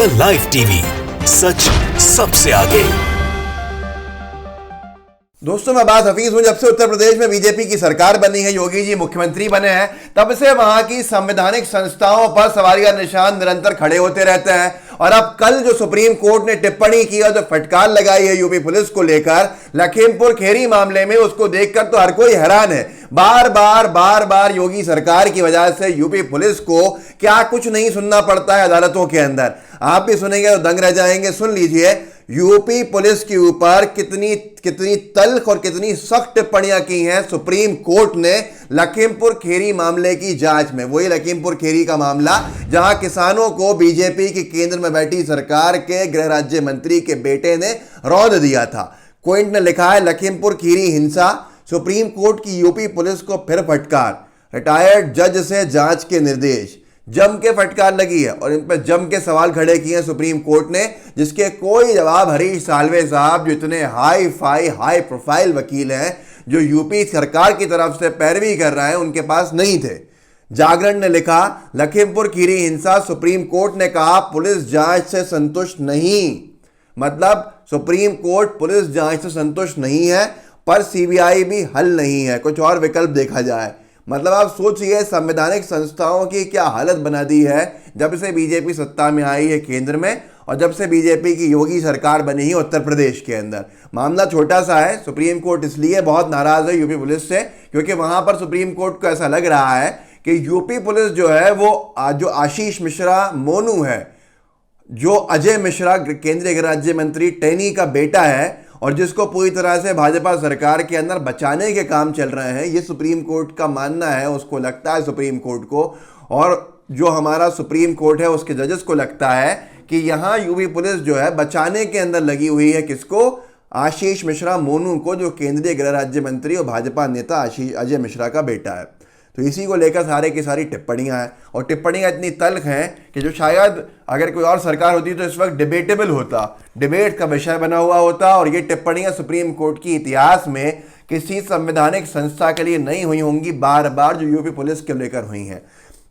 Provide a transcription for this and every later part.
The live TV, सच सबसे आगे। दोस्तों, मैं बात हफीज हूं। जब से उत्तर प्रदेश में बीजेपी की सरकार बनी है, योगी जी मुख्यमंत्री बने हैं, तब से वहां की संवैधानिक संस्थाओं पर सवाल का निशान निरंतर खड़े होते रहते हैं। और अब कल जो सुप्रीम कोर्ट ने टिप्पणी की और जो फटकार लगाई है यूपी पुलिस को लेकर लखीमपुर खेरी मामले में, उसको देखकर तो हर कोई हैरान है। बार बार योगी सरकार की वजह से यूपी पुलिस को क्या कुछ नहीं सुनना पड़ता है अदालतों के अंदर। आप भी सुनेंगे तो दंग रह जाएंगे। सुन लीजिए, यूपी पुलिस के ऊपर कितनी तल्ख और कितनी सख्त टिप्पणियां की हैं सुप्रीम कोर्ट ने लखीमपुर खेरी मामले की जांच में। वही लखीमपुर खेरी का मामला जहां किसानों को बीजेपी के केंद्र में बैठी सरकार के गृह राज्य मंत्री के बेटे ने रौंद दिया था। कोर्ट ने लिखा है, लखीमपुर खीरी हिंसा, सुप्रीम कोर्ट की यूपी पुलिस को फिर फटकार, रिटायर्ड जज से जांच के निर्देश। जम के फटकार लगी है और इन पर जम के सवाल खड़े किए हैं सुप्रीम कोर्ट ने, जिसके कोई जवाब हरीश साल्वे साहब, जो इतने हाई प्रोफाइल वकील हैं, जो यूपी सरकार की तरफ से पैरवी कर रहे हैं, उनके पास नहीं थे। जागरण ने लिखा, लखीमपुर खीरी हिंसा, सुप्रीम कोर्ट ने कहा पुलिस जांच से संतुष्ट नहीं। मतलब सुप्रीम कोर्ट पुलिस जांच से संतुष्ट नहीं है, पर सीबीआई भी हल नहीं है, कुछ और विकल्प देखा जाए। मतलब आप सोचिए, संवैधानिक संस्थाओं की क्या हालत बना दी है जब से बीजेपी सत्ता में आई है केंद्र में, और जब से बीजेपी की योगी सरकार बनी है उत्तर प्रदेश के अंदर। मामला छोटा सा है। सुप्रीम कोर्ट इसलिए बहुत नाराज है यूपी पुलिस से क्योंकि वहां पर सुप्रीम कोर्ट को ऐसा लग रहा है कि यूपी पुलिस जो है वो जो आशीष मिश्रा मोनू है, जो अजय मिश्रा केंद्रीय गृह राज्य मंत्री टेनी का बेटा है और जिसको पूरी तरह से भाजपा सरकार के अंदर बचाने के काम चल रहे हैं, ये सुप्रीम कोर्ट का मानना है। उसको लगता है सुप्रीम कोर्ट को, और जो हमारा सुप्रीम कोर्ट है उसके जजेस को लगता है कि यहाँ यूपी पुलिस जो है बचाने के अंदर लगी हुई है। किसको? आशीष मिश्रा मोनू को, जो केंद्रीय गृह राज्य मंत्री और भाजपा नेता अजय मिश्रा का बेटा है। तो इसी को लेकर सारे की सारी टिप्पणियां हैं, और टिप्पणियां इतनी तल्ख हैं कि जो शायद अगर कोई और सरकार होती तो इस वक्त डिबेटेबल होता, डिबेट का विषय बना हुआ होता। और ये टिप्पणियां सुप्रीम कोर्ट की इतिहास में किसी संवैधानिक संस्था के लिए नहीं हुई होंगी, बार बार जो यूपी पुलिस के लेकर हुई हैं।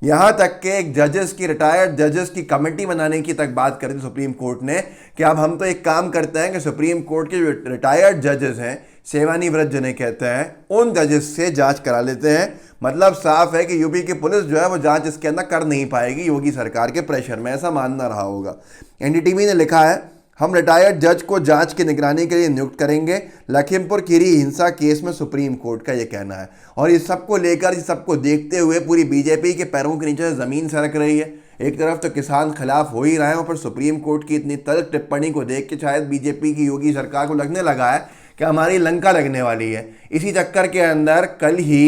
यहाँ तक कि एक रिटायर्ड जजेस की कमेटी बनाने की तक बात करी थी सुप्रीम कोर्ट ने कि अब हम तो एक काम करते हैं कि सुप्रीम कोर्ट के जो रिटायर्ड जजेस हैं, सेवानिवृत्त जिन्हें कहते हैं, उन जजेस से जांच करा लेते हैं। मतलब साफ है कि यूपी की पुलिस जो है वो जांच इसके अंदर कर नहीं पाएगी योगी सरकार के प्रेशर में, ऐसा मानना रहा होगा। एनडीटीवी ने लिखा है, हम रिटायर्ड जज को जांच की निगरानी के लिए नियुक्त करेंगे। लखीमपुर खीरी हिंसा केस में सुप्रीम कोर्ट का यह कहना है। और इस सबको लेकर, इस सबको देखते हुए पूरी बीजेपी के पैरों के नीचे जमीन सरक रही है। एक तरफ तो किसान खिलाफ हो ही रहे हैं, और फिर सुप्रीम कोर्ट की इतनी तल्ख टिप्पणी को देख के शायद बीजेपी की योगी सरकार को लगने लगा है कि हमारी लंका लगने वाली है। इसी चक्कर के अंदर कल ही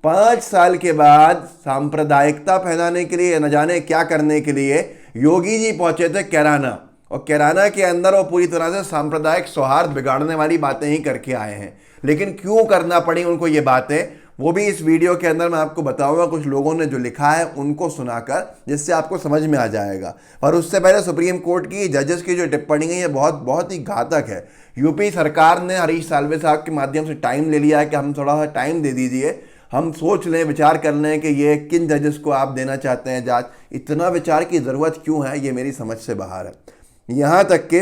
5 साल के बाद सांप्रदायिकता फैलाने के लिए, न जाने क्या करने के लिए, योगी जी पहुंचे थे कैराना, और कैराना के अंदर वो पूरी तरह से सांप्रदायिक सौहार्द बिगाड़ने वाली बातें ही करके आए हैं। लेकिन क्यों करना पड़ी उनको ये बातें, वो भी इस वीडियो के अंदर मैं आपको बताऊंगा। कुछ लोगों ने जो लिखा है उनको सुनाकर, जिससे आपको समझ में आ जाएगा। और उससे पहले सुप्रीम कोर्ट की जजेस की जो टिप्पणी है ये बहुत ही घातक है। यूपी सरकार ने हरीश साल्वे साहब के माध्यम से टाइम ले लिया है कि हम थोड़ा सा टाइम दे दीजिए, हम सोच लें, विचार कर लें कि ये किन जजेस को आप देना चाहते हैं जांच। इतना विचार की ज़रूरत क्यों है, ये मेरी समझ से बाहर है। यहाँ तक कि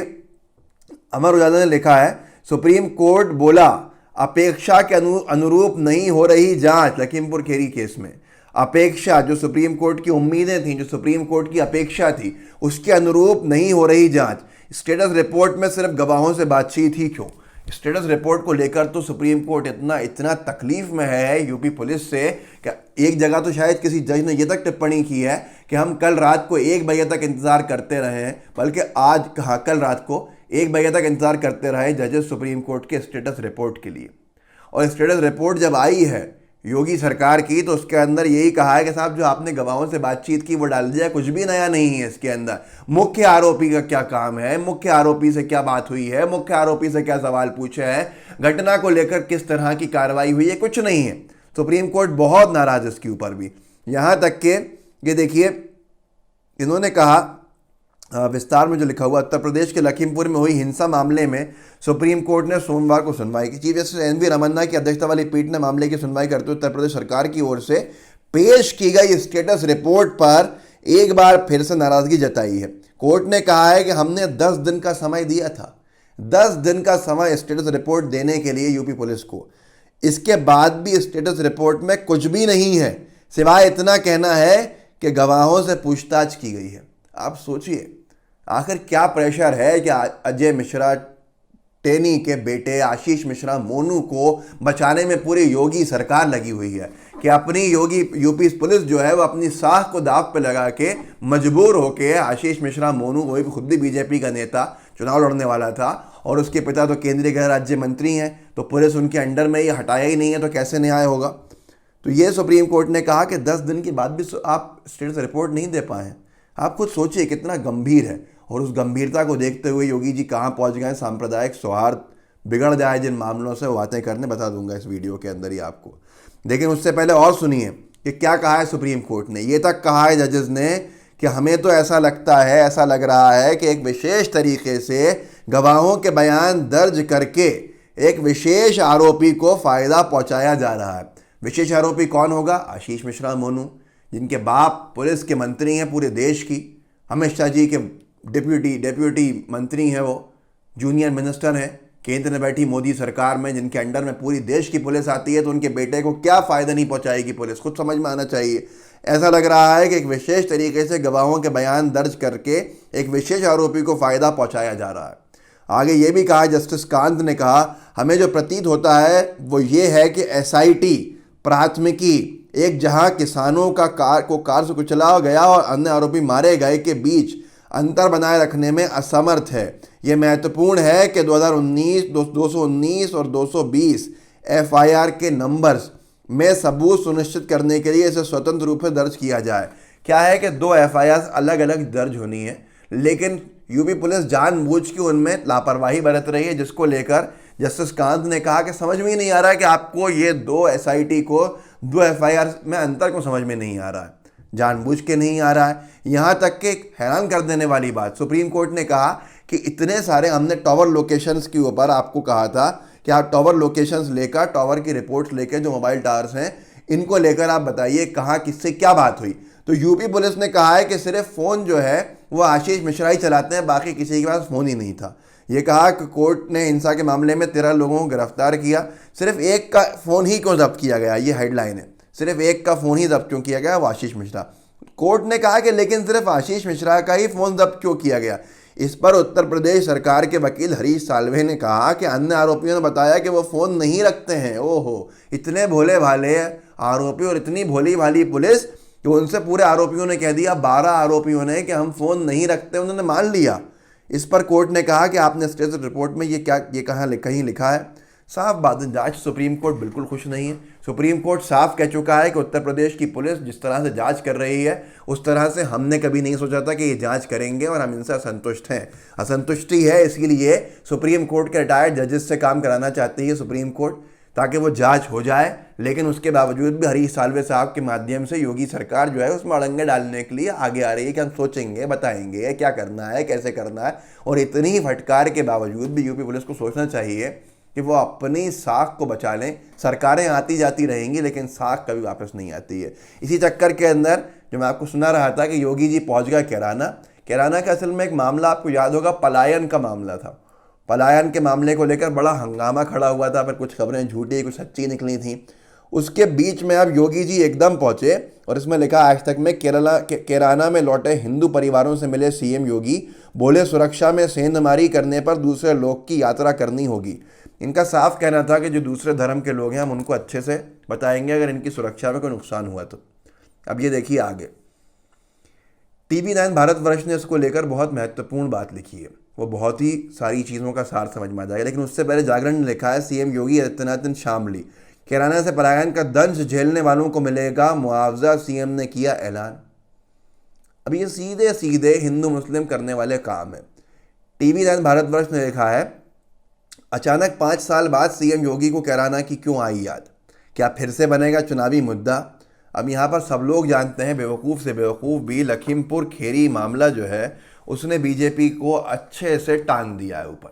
अमर उजाला ने लिखा है, सुप्रीम कोर्ट बोला अपेक्षा के अनुरूप नहीं हो रही जांच लखीमपुर खेरी केस में। अपेक्षा, जो सुप्रीम कोर्ट की उम्मीदें थीं, जो सुप्रीम कोर्ट की अपेक्षा थी, उसके अनुरूप नहीं हो रही जांच। स्टेटस रिपोर्ट में सिर्फ गवाहों से बातचीत ही क्यों? स्टेटस रिपोर्ट को लेकर तो सुप्रीम कोर्ट इतना तकलीफ में है यूपी पुलिस से कि एक जगह तो शायद किसी जज ने ये तक टिप्पणी की है कि हम कल रात को 1 बजे तक इंतज़ार करते रहे हैं, बल्कि आज कहा कल रात को 1 बजे तक इंतज़ार करते रहे जजेस सुप्रीम कोर्ट के स्टेटस रिपोर्ट के लिए। और स्टेटस रिपोर्ट जब आई है योगी सरकार की, तो उसके अंदर यही कहा है कि साहब जो आपने गवाहों से बातचीत की वो डाल दिया, कुछ भी नया नहीं है इसके अंदर। मुख्य आरोपी का क्या काम है, मुख्य आरोपी से क्या बात हुई है, मुख्य आरोपी से क्या सवाल पूछे हैं, घटना को लेकर किस तरह की कार्रवाई हुई है, कुछ नहीं है। सुप्रीम कोर्ट बहुत नाराज इसके ऊपर भी। यहाँ तक कि ये देखिए, इन्होंने कहा विस्तार में जो लिखा हुआ, उत्तर प्रदेश के लखीमपुर में हुई हिंसा मामले में सुप्रीम कोर्ट ने सोमवार को सुनवाई की। Chief justice N V Ramana की अध्यक्षता वाली पीठ ने मामले की सुनवाई करते हुए उत्तर प्रदेश सरकार की ओर से पेश की गई स्टेटस रिपोर्ट पर एक बार फिर से नाराजगी जताई है। कोर्ट ने कहा है कि हमने 10 दिन का समय दिया था, 10 दिन का समय स्टेटस रिपोर्ट देने के लिए यूपी पुलिस को। इसके बाद भी स्टेटस रिपोर्ट में कुछ भी नहीं है, सिवाय इतना कहना है कि गवाहों से पूछताछ की गई है। आप सोचिए आखिर क्या प्रेशर है कि अजय मिश्रा टेनी के बेटे आशीष मिश्रा मोनू को बचाने में पूरी योगी सरकार लगी हुई है कि अपनी यूपी पुलिस जो है वो अपनी साख को दाव पे लगा के मजबूर होके आशीष मिश्रा मोनू, वो खुद भी बीजेपी का नेता, चुनाव लड़ने वाला था और उसके पिता तो केंद्रीय गृह राज्य मंत्री हैं, तो पुलिस उनके अंडर में ये हटाया ही नहीं है, तो कैसे न्याय होगा। तो ये सुप्रीम कोर्ट ने कहा कि 10 दिन के बाद भी आप स्टेटस रिपोर्ट नहीं दे पाए। आप खुद सोचिए कितना गंभीर है, और उस गंभीरता को देखते हुए योगी जी कहाँ पहुँच गए। सांप्रदायिक सौहार्द बिगड़ जाए जिन मामलों से, वो बातें करने बता दूंगा इस वीडियो के अंदर ही आपको। लेकिन उससे पहले और सुनिए कि क्या कहा है सुप्रीम कोर्ट ने। ये तक कहा है जजेस ने कि हमें तो ऐसा लगता है, ऐसा लग रहा है कि एक विशेष तरीके से गवाहों के बयान दर्ज करके एक विशेष आरोपी को फायदा पहुंचाया जा रहा है। विशेष आरोपी कौन होगा? आशीष मिश्रा मोनू, जिनके बाप पुलिस के मंत्री हैं पूरे देश की, अमित शाह जी के डिप्यूटी मंत्री हैं, वो जूनियर मिनिस्टर हैं केंद्र में बैठी मोदी सरकार में, जिनके अंडर में पूरी देश की पुलिस आती है। तो उनके बेटे को क्या फ़ायदा नहीं पहुंचाएगी पुलिस, खुद समझ में आना चाहिए। ऐसा लग रहा है कि एक विशेष तरीके से गवाहों के बयान दर्ज करके एक विशेष आरोपी को फ़ायदा पहुंचाया जा रहा है। आगे ये भी कहा जस्टिस कांत ने कहा, हमें जो प्रतीत होता है वो ये है कि SIT प्राथमिकी एक जहां किसानों का कार से कुचला गया और अन्य आरोपी मारे गए के बीच अंतर बनाए रखने में असमर्थ है। ये महत्वपूर्ण है कि 2019, 219 और 220 FIR के नंबर्स में सबूत सुनिश्चित करने के लिए इसे स्वतंत्र रूप से दर्ज किया जाए। क्या है कि 2 FIR अलग अलग दर्ज होनी है, लेकिन यूपी पुलिस जानबूझ के उनमें लापरवाही बरत रही है, जिसको लेकर जस्टिस कांत ने कहा कि समझ में ही नहीं आ रहा है कि आपको ये 2 SIT को 2 FIR में अंतर को समझ में नहीं आ रहा है, जानबूझ के नहीं आ रहा है। यहाँ तक कि हैरान कर देने वाली बात, सुप्रीम कोर्ट ने कहा कि इतने सारे हमने टावर लोकेशंस के ऊपर आपको कहा था कि आप टावर लोकेशंस लेकर, टावर की रिपोर्ट्स लेकर, जो मोबाइल टावर्स हैं इनको लेकर आप बताइए कहाँ किससे क्या बात हुई। तो यूपी पुलिस ने कहा है कि सिर्फ फ़ोन जो है वो आशीष मिश्रा ही चलाते हैं, बाकी किसी के पास फ़ोन ही नहीं था। ये कहा कि कोर्ट ने हिंसा के मामले में 13 लोगों को गिरफ्तार किया, सिर्फ एक का फ़ोन ही क्यों जब्त किया गया, ये हेडलाइन है, सिर्फ एक का फ़ोन ही जब्त क्यों किया गया, वो आशीष मिश्रा। कोर्ट ने कहा कि लेकिन सिर्फ आशीष मिश्रा का ही फ़ोन जब्त क्यों किया गया। इस पर उत्तर प्रदेश सरकार के वकील हरीश साल्वे ने कहा कि अन्य आरोपियों ने बताया कि वो फ़ोन नहीं रखते हैं। ओहो, इतने भोले भाले आरोपी और इतनी भोली भाली पुलिस कि उनसे पूरे आरोपियों ने कह दिया, 12 आरोपियों ने, कि हम फ़ोन नहीं रखते, उन्होंने मान लिया। इस पर कोर्ट ने कहा कि आपने स्टेटस रिपोर्ट में ये कहीं लिखा है। साफ बात है, जांच सुप्रीम कोर्ट बिल्कुल खुश नहीं है। सुप्रीम कोर्ट साफ कह चुका है कि उत्तर प्रदेश की पुलिस जिस तरह से जांच कर रही है उस तरह से हमने कभी नहीं सोचा था कि ये जांच करेंगे, और हम इनसे असंतुष्ट हैं। असंतुष्टि है, इसीलिए सुप्रीम कोर्ट के रिटायर्ड जजेस से काम कराना चाहती है सुप्रीम कोर्ट, ताकि वो जांच हो जाए। लेकिन उसके बावजूद भी हरीश साल्वे साहब के माध्यम से योगी सरकार जो है उसमें अड़ंगे डालने के लिए आगे आ रही है कि हम सोचेंगे, बताएंगे क्या करना है, कैसे करना है। और इतनी ही फटकार के बावजूद भी यूपी पुलिस को सोचना चाहिए कि वो अपनी साख को बचा लें। सरकारें आती जाती रहेंगी लेकिन साख कभी वापस नहीं आती है। इसी चक्कर के अंदर जो मैं आपको सुना रहा था कि योगी जी पहुंच गया कैराना का असल में एक मामला आपको याद होगा, पलायन का मामला था। पलायन के मामले को लेकर बड़ा हंगामा खड़ा हुआ था, फिर कुछ खबरें झूठी कुछ सच्ची निकली थी। उसके बीच में अब योगी जी एकदम पहुंचे और इसमें लिखा आज तक में कैराना में लौटे हिंदू परिवारों से मिले सीएम योगी, बोले सुरक्षा में सेंधमारी करने पर दूसरे लोग की यात्रा करनी होगी। इनका साफ कहना था कि जो दूसरे धर्म के लोग हैं हम उनको अच्छे से बताएंगे अगर इनकी सुरक्षा में कोई नुकसान हुआ तो। अब ये देखिए आगे, TV9 भारतवर्ष ने इसको लेकर बहुत महत्वपूर्ण बात लिखी है, वो बहुत ही सारी चीज़ों का सार समझ में आ जाएगा। लेकिन उससे पहले जागरण ने लिखा है, सीएम योगी आदित्यनाथ शामली, कैराना से पलायन का दंश झेलने वालों को मिलेगा मुआवजा, सीएम ने किया ऐलान। अब ये सीधे सीधे हिंदू मुस्लिम करने वाले काम है। TV9 भारतवर्ष ने लिखा है, अचानक 5 साल बाद सीएम योगी को कैराना की क्यों आई याद, क्या फिर से बनेगा चुनावी मुद्दा। अब यहाँ पर सब लोग जानते हैं, बेवकूफ़ से बेवकूफ़ भी, लखीमपुर खेरी मामला जो है उसने बीजेपी को अच्छे से टांग दिया है ऊपर,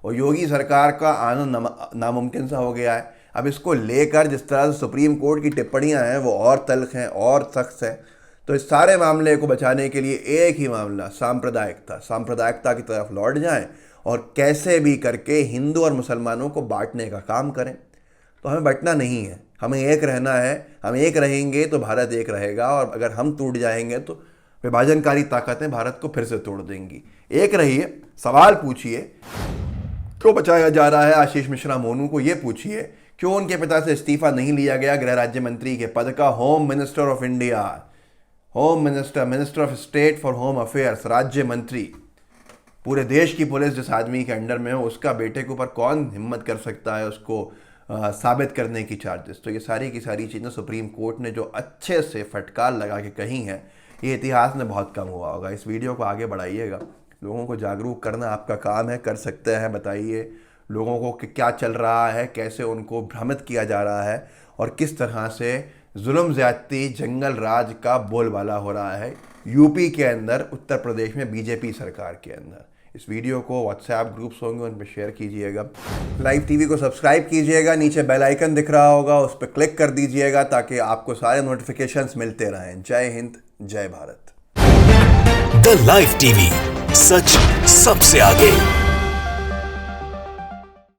और योगी सरकार का आना नामुमकिन सा हो गया है। अब इसको लेकर जिस तरह से सुप्रीम कोर्ट की टिप्पणियां हैं वो और तल्ख हैं और सख्त हैं। तो इस सारे मामले को बचाने के लिए एक ही मामला, सांप्रदायिकता की तरफ लौट जाएं और कैसे भी करके हिंदू और मुसलमानों को बांटने का काम करें। तो हमें बंटना नहीं है, हमें एक रहना है। हम एक रहेंगे तो भारत एक रहेगा, और अगर हम टूट जाएंगे तो विभाजनकारी ताकतें भारत को फिर से तोड़ देंगी। एक रहिए, सवाल पूछिए क्यों बचाया जा रहा है आशीष मिश्रा मोनू को, ये पूछिए क्यों उनके पिता से इस्तीफा नहीं लिया गया गृह राज्य मंत्री के पद का। Home minister of India, home minister, minister of state for home affairs, राज्य मंत्री, पूरे देश की पुलिस जिस आदमी के अंडर में हो, उसका बेटे के ऊपर कौन हिम्मत कर सकता है उसको साबित करने की चार्जेस। तो ये सारी की सारी चीज़ें सुप्रीम कोर्ट ने जो अच्छे से फटकार लगा के कही हैं, ये इतिहास में बहुत कम हुआ होगा। इस वीडियो को आगे बढ़ाइएगा, लोगों को जागरूक करना आपका काम है, कर सकते हैं। बताइए लोगों को कि क्या चल रहा है, कैसे उनको भ्रमित किया जा रहा है और किस तरह से जुल्म ज़्यादती जंगल राज का बोलबाला हो रहा है यूपी के अंदर, उत्तर प्रदेश में बीजेपी सरकार के अंदर। इस वीडियो को व्हाट्सएप ग्रुप्स होंगे उन पर शेयर कीजिएगा, लाइव टीवी को सब्सक्राइब कीजिएगा, नीचे बेल आइकन दिख रहा होगा उस पर क्लिक कर दीजिएगा ताकि आपको सारे नोटिफिकेशंस मिलते रहें। जय हिंद, जय भारत। द लाइव टीवी, सच सबसे आगे।